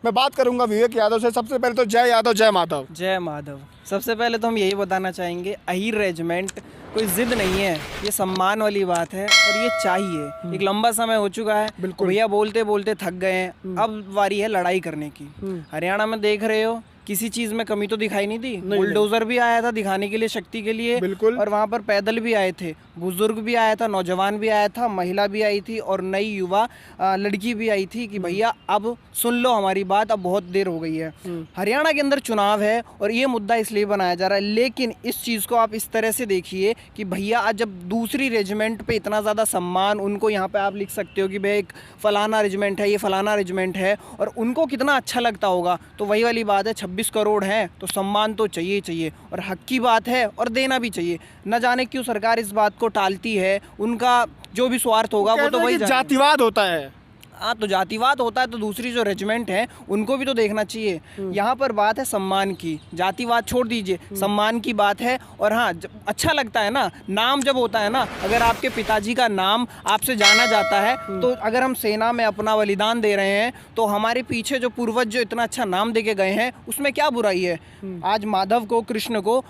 मैं बात करूंगा विवेक यादव से। सबसे पहले तो जय यादव जय माधव। जय माधव। सबसे पहले तो हम यही बताना चाहेंगे, अहीर रेजिमेंट कोई जिद नहीं है, ये सम्मान वाली बात है और ये चाहिए। एक लंबा समय हो चुका है, बिल्कुल। भैया बोलते बोलते थक गए हैं, अब बारी है लड़ाई करने की। हरियाणा में देख रहे हो किसी चीज में कमी तो दिखाई नहीं दी। बुलडोजर भी आया था दिखाने के लिए, शक्ति के लिए। बिल्कुल। और वहाँ पर पैदल भी आए थे, बुजुर्ग भी आया था, नौजवान भी आया था, महिला भी आई थी और नई युवा लड़की भी आई थी कि भैया अब सुन लो हमारी बात, अब बहुत देर हो गई है। हरियाणा के अंदर चुनाव है और ये मुद्दा इसलिए बनाया जा रहा है, लेकिन इस चीज़ को आप इस तरह से देखिए कि भैया आज जब दूसरी रेजिमेंट पे इतना ज़्यादा सम्मान, उनको यहाँ पे आप लिख सकते हो कि भाई एक फलाना रेजिमेंट है, ये फलाना रेजिमेंट है, और उनको कितना अच्छा लगता होगा। तो वही वाली बात है, 26 करोड़ है तो सम्मान तो चाहिए ही चाहिए, और हक की बात है और देना भी चाहिए। न जाने क्यों सरकार इस बात को टालती है, उनका जो भी स्वार्थ होगा वो तो वही जातिवाद होता है। हाँ, तो जातिवाद होता है तो दूसरी जो रेजिमेंट है उनको भी तो देखना चाहिए। यहाँ पर बात है सम्मान की, जातिवाद छोड़ दीजिए, सम्मान की बात है। और हाँ, अच्छा लगता है ना, नाम जब होता है ना, अगर आपके पिताजी का नाम आपसे जाना जाता है, तो अगर हम सेना में अपना बलिदान दे रहे हैं तो हमारे पीछे जो पूर्वज जो इतना अच्छा नाम दे के गए हैं उसमें क्या बुराई है। आज माधव को, कृष्ण को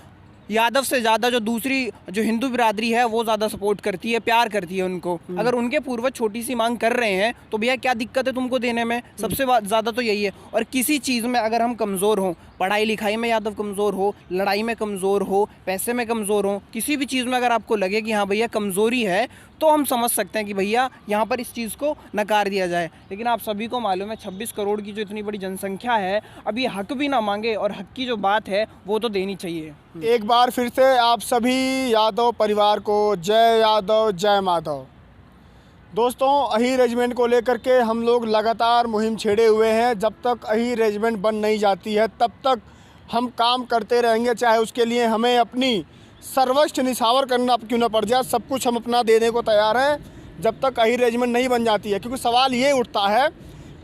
यादव से ज़्यादा जो दूसरी जो हिंदू बिरादरी है वो ज़्यादा सपोर्ट करती है, प्यार करती है उनको। अगर उनके पूर्वज छोटी सी मांग कर रहे हैं तो भैया क्या दिक्कत है तुमको देने में, सबसे ज़्यादा तो यही है। और किसी चीज़ में अगर हम कमज़ोर हों, पढ़ाई लिखाई में यादव कमज़ोर हो, लड़ाई में कमज़ोर हो, पैसे में कमज़ोर हो, किसी भी चीज़ में अगर आपको लगे कि हाँ भैया कमज़ोरी है, तो हम समझ सकते हैं कि भैया यहाँ पर इस चीज़ को नकार दिया जाए। लेकिन आप सभी को मालूम है 26 करोड़ की जो इतनी बड़ी जनसंख्या है, अब ये हक भी ना मांगे, और हक की जो बात है वो तो देनी चाहिए। एक बार फिर से आप सभी यादव परिवार को जय यादव जय माधव। दोस्तों, अहीर रेजिमेंट को लेकर के हम लोग लगातार मुहिम छेड़े हुए हैं। जब तक अहीर रेजिमेंट बन नहीं जाती है तब तक हम काम करते रहेंगे, चाहे उसके लिए हमें अपनी सर्वस्व निछावर करना क्यों न पड़ जाए, सब कुछ हम अपना देने को तैयार हैं जब तक अहीर रेजिमेंट नहीं बन जाती है। क्योंकि सवाल ये उठता है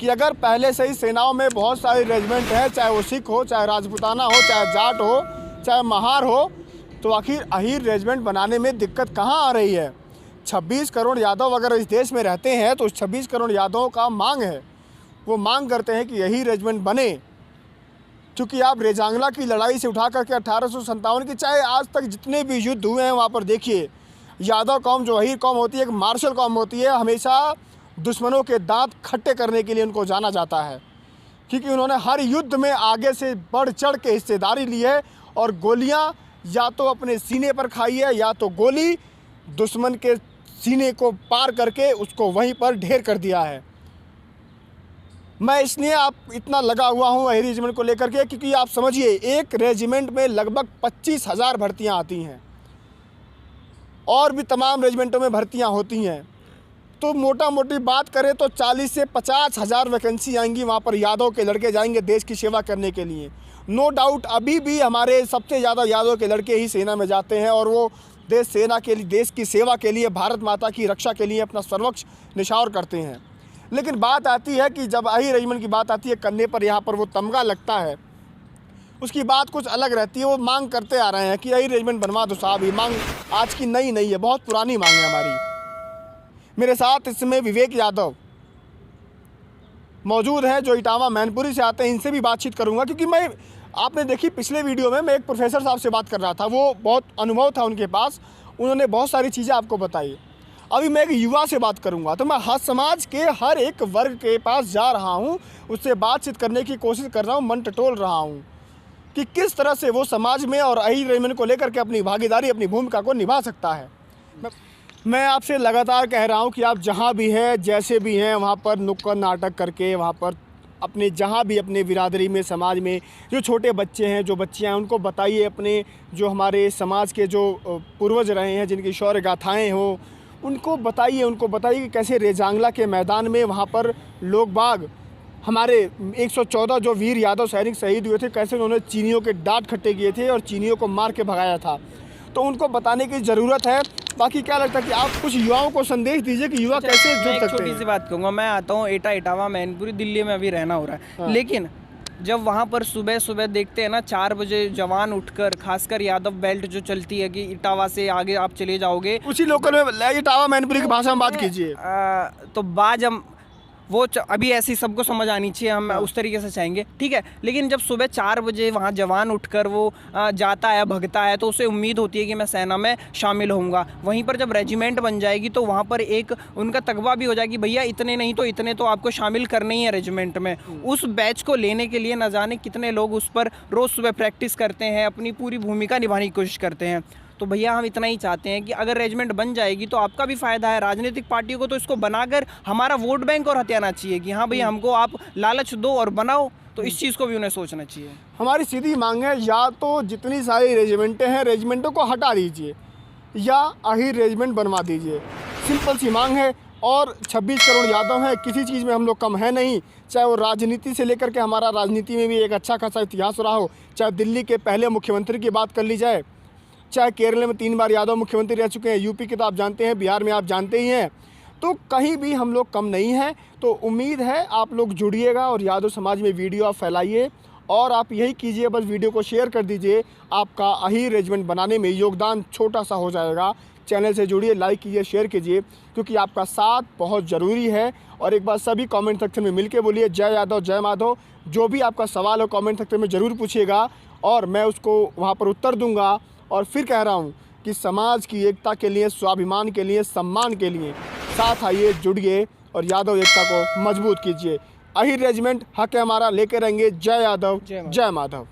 कि अगर पहले से ही सेनाओं में बहुत सारी रेजिमेंट है, चाहे वो सिख हो, चाहे राजपूताना हो, चाहे जाट हो, चाहे महार हो, तो आखिर अहीर रेजिमेंट बनाने में दिक्कत कहाँ आ रही है। 26 करोड़ यादव अगर इस देश में रहते हैं तो 26 करोड़ यादवों का मांग है, वो मांग करते हैं कि यही रेजिमेंट बने। क्योंकि आप रेजांगला की लड़ाई से उठा करके 1857 की, चाहे आज तक जितने भी युद्ध हुए हैं वहाँ पर देखिए, यादव कौम जो अहीर कौम होती है, एक मार्शल कौम होती है, हमेशा दुश्मनों के दांत खट्टे करने के लिए उनको जाना जाता है। क्योंकि उन्होंने हर युद्ध में आगे से बढ़ चढ़ के हिस्सेदारी ली है, और गोलियां या तो अपने सीने पर खाई है, या तो गोली दुश्मन के सीने को पार करके उसको वहीं पर ढेर कर दिया है। मैं इसलिए आप इतना लगा हुआ हूँ अहीर रेजिमेंट को लेकर के, क्योंकि आप समझिए एक रेजिमेंट में लगभग 25,000 भर्तियाँ आती हैं, और भी तमाम रेजिमेंटों में भर्तियाँ होती हैं। तो मोटा मोटी बात करें तो 40 से 50,000 वैकेंसी आएंगी, वहाँ पर यादव के लड़के जाएंगे देश की सेवा करने के लिए। नो डाउट अभी भी हमारे सबसे ज़्यादा यादव के लड़के ही सेना में जाते हैं, और वो सेना के लिए, देश की सेवा के लिए, भारत माता की रक्षा के लिए अपना सर्वस्व निछावर करते हैं। लेकिन बात आती है कि जब अहीर रेजिमेंट की बात आती है, कंधे पर यहाँ पर वो तमगा लगता है, उसकी बात कुछ अलग रहती है। वो मांग करते आ रहे हैं कि अहीर रेजिमेंट बनवा दो साहब। ये मांग आज की नई नहीं है, बहुत पुरानी मांग है हमारी। मेरे साथ इस समय विवेक यादव मौजूद हैं जो इटावा मैनपुरी से आते हैं, इनसे भी बातचीत करूंगा। क्योंकि मैं, आपने देखी पिछले वीडियो में मैं एक प्रोफेसर साहब से बात कर रहा था, वो बहुत अनुभव था उनके पास, उन्होंने बहुत सारी चीज़ें आपको बताई। अभी मैं एक युवा से बात करूंगा, तो मैं हर समाज के हर एक वर्ग के पास जा रहा हूं, उससे बातचीत करने की कोशिश कर रहा हूं, मन टटोल रहा हूं कि किस तरह से वो समाज में और अहीर रेजिमेंट को लेकर के अपनी भागीदारी, अपनी भूमिका को निभा सकता है। मैं आपसे लगातार कह रहा हूं कि आप जहां भी हैं, जैसे भी हैं, वहां पर नुक्कड़ नाटक करके, वहां पर अपने जहां भी अपने बिरादरी में, समाज में जो छोटे बच्चे हैं, जो बच्चियां हैं, उनको बताइए अपने जो हमारे समाज के जो पूर्वज रहे हैं, जिनकी शौर्य गाथाएँ हो, उनको बताइए कि कैसे रेजांगला के मैदान में वहाँ पर लोग बाग, हमारे 114 जो वीर यादव सैनिक शहीद हुए थे, कैसे उन्होंने चीनियों के दांत खट्टे किए थे और चीनियों को मार के भगाया था। तो उनको बताने की ज़रूरत है। बाकी क्या लगता है कि आप कुछ युवाओं को संदेश दीजिए कि युवा कैसे जुड़ सकते हैं। छोटी सी बात कहूँगा, मैं आता हूँ इटावा मैनपुरी, दिल्ली में अभी रहना हो रहा है, लेकिन जब वहाँ पर सुबह सुबह देखते हैं ना 4 बजे जवान उठकर, खासकर यादव बेल्ट जो चलती है कि इटावा से आगे आप चले जाओगे, उसी लोकल में इटावा मैनपुरी की भाषा में बात कीजिए, तो वो अभी ऐसी सबको समझ आनी चाहिए, हम उस तरीके से चाहेंगे, ठीक है। लेकिन जब सुबह 4 बजे वहाँ जवान उठकर वो जाता है, भगता है, तो उसे उम्मीद होती है कि मैं सेना में शामिल होऊंगा। वहीं पर जब रेजिमेंट बन जाएगी तो वहाँ पर एक उनका तगवा भी हो जाएगी, भैया इतने नहीं तो इतने तो आपको शामिल करने ही है रेजिमेंट में। उस बैच को लेने के लिए न जाने कितने लोग उस पर रोज़ सुबह प्रैक्टिस करते हैं, अपनी पूरी भूमिका निभाने की कोशिश करते हैं। तो भैया हम इतना ही चाहते हैं कि अगर रेजिमेंट बन जाएगी तो आपका भी फ़ायदा है, राजनीतिक पार्टियों को तो इसको बनाकर हमारा वोट बैंक और हथियाना चाहिए कि हाँ भैया हमको आप लालच दो और बनाओ, तो इस चीज़ को भी उन्हें सोचना चाहिए। हमारी सीधी मांग है, या तो जितनी सारी रेजिमेंटें हैं रेजिमेंटों को हटा दीजिए या अहीर रेजिमेंट बनवा दीजिए, सिंपल सी मांग है। और 26 करोड़ यादव हैं, किसी चीज़ में हम लोग कम है नहीं, चाहे वो राजनीति से लेकर के हमारा राजनीति में भी एक अच्छा खासा इतिहास रहा हो, चाहे दिल्ली के पहले मुख्यमंत्री की बात कर ली जाए, चाहे केरल में 3 बार यादव मुख्यमंत्री रह चुके हैं, यूपी के तो आप जानते हैं, बिहार में आप जानते ही हैं, तो कहीं भी हम लोग कम नहीं हैं। तो उम्मीद है आप लोग जुड़िएगा और यादव समाज में वीडियो आप फैलाइए और आप यही कीजिए, बस वीडियो को शेयर कर दीजिए, आपका अहीर रेजिमेंट बनाने में योगदान छोटा सा हो जाएगा। चैनल से जुड़िए, लाइक कीजिए, शेयर कीजिए, क्योंकि आपका साथ बहुत ज़रूरी है। और एक बार सभी कमेंट सेक्शन में मिलके बोलिए जय यादव जय माधव। जो भी आपका सवाल हो कमेंट सेक्शन में ज़रूर पूछिएगा और मैं उसको वहाँ पर उत्तर दूंगा। और फिर कह रहा हूँ कि समाज की एकता के लिए, स्वाभिमान के लिए, सम्मान के लिए साथ आइए, जुड़िए और यादव एकता को मजबूत कीजिए। अहीर रेजिमेंट हक है हमारा, लेके रहेंगे। जय यादव जय माधव।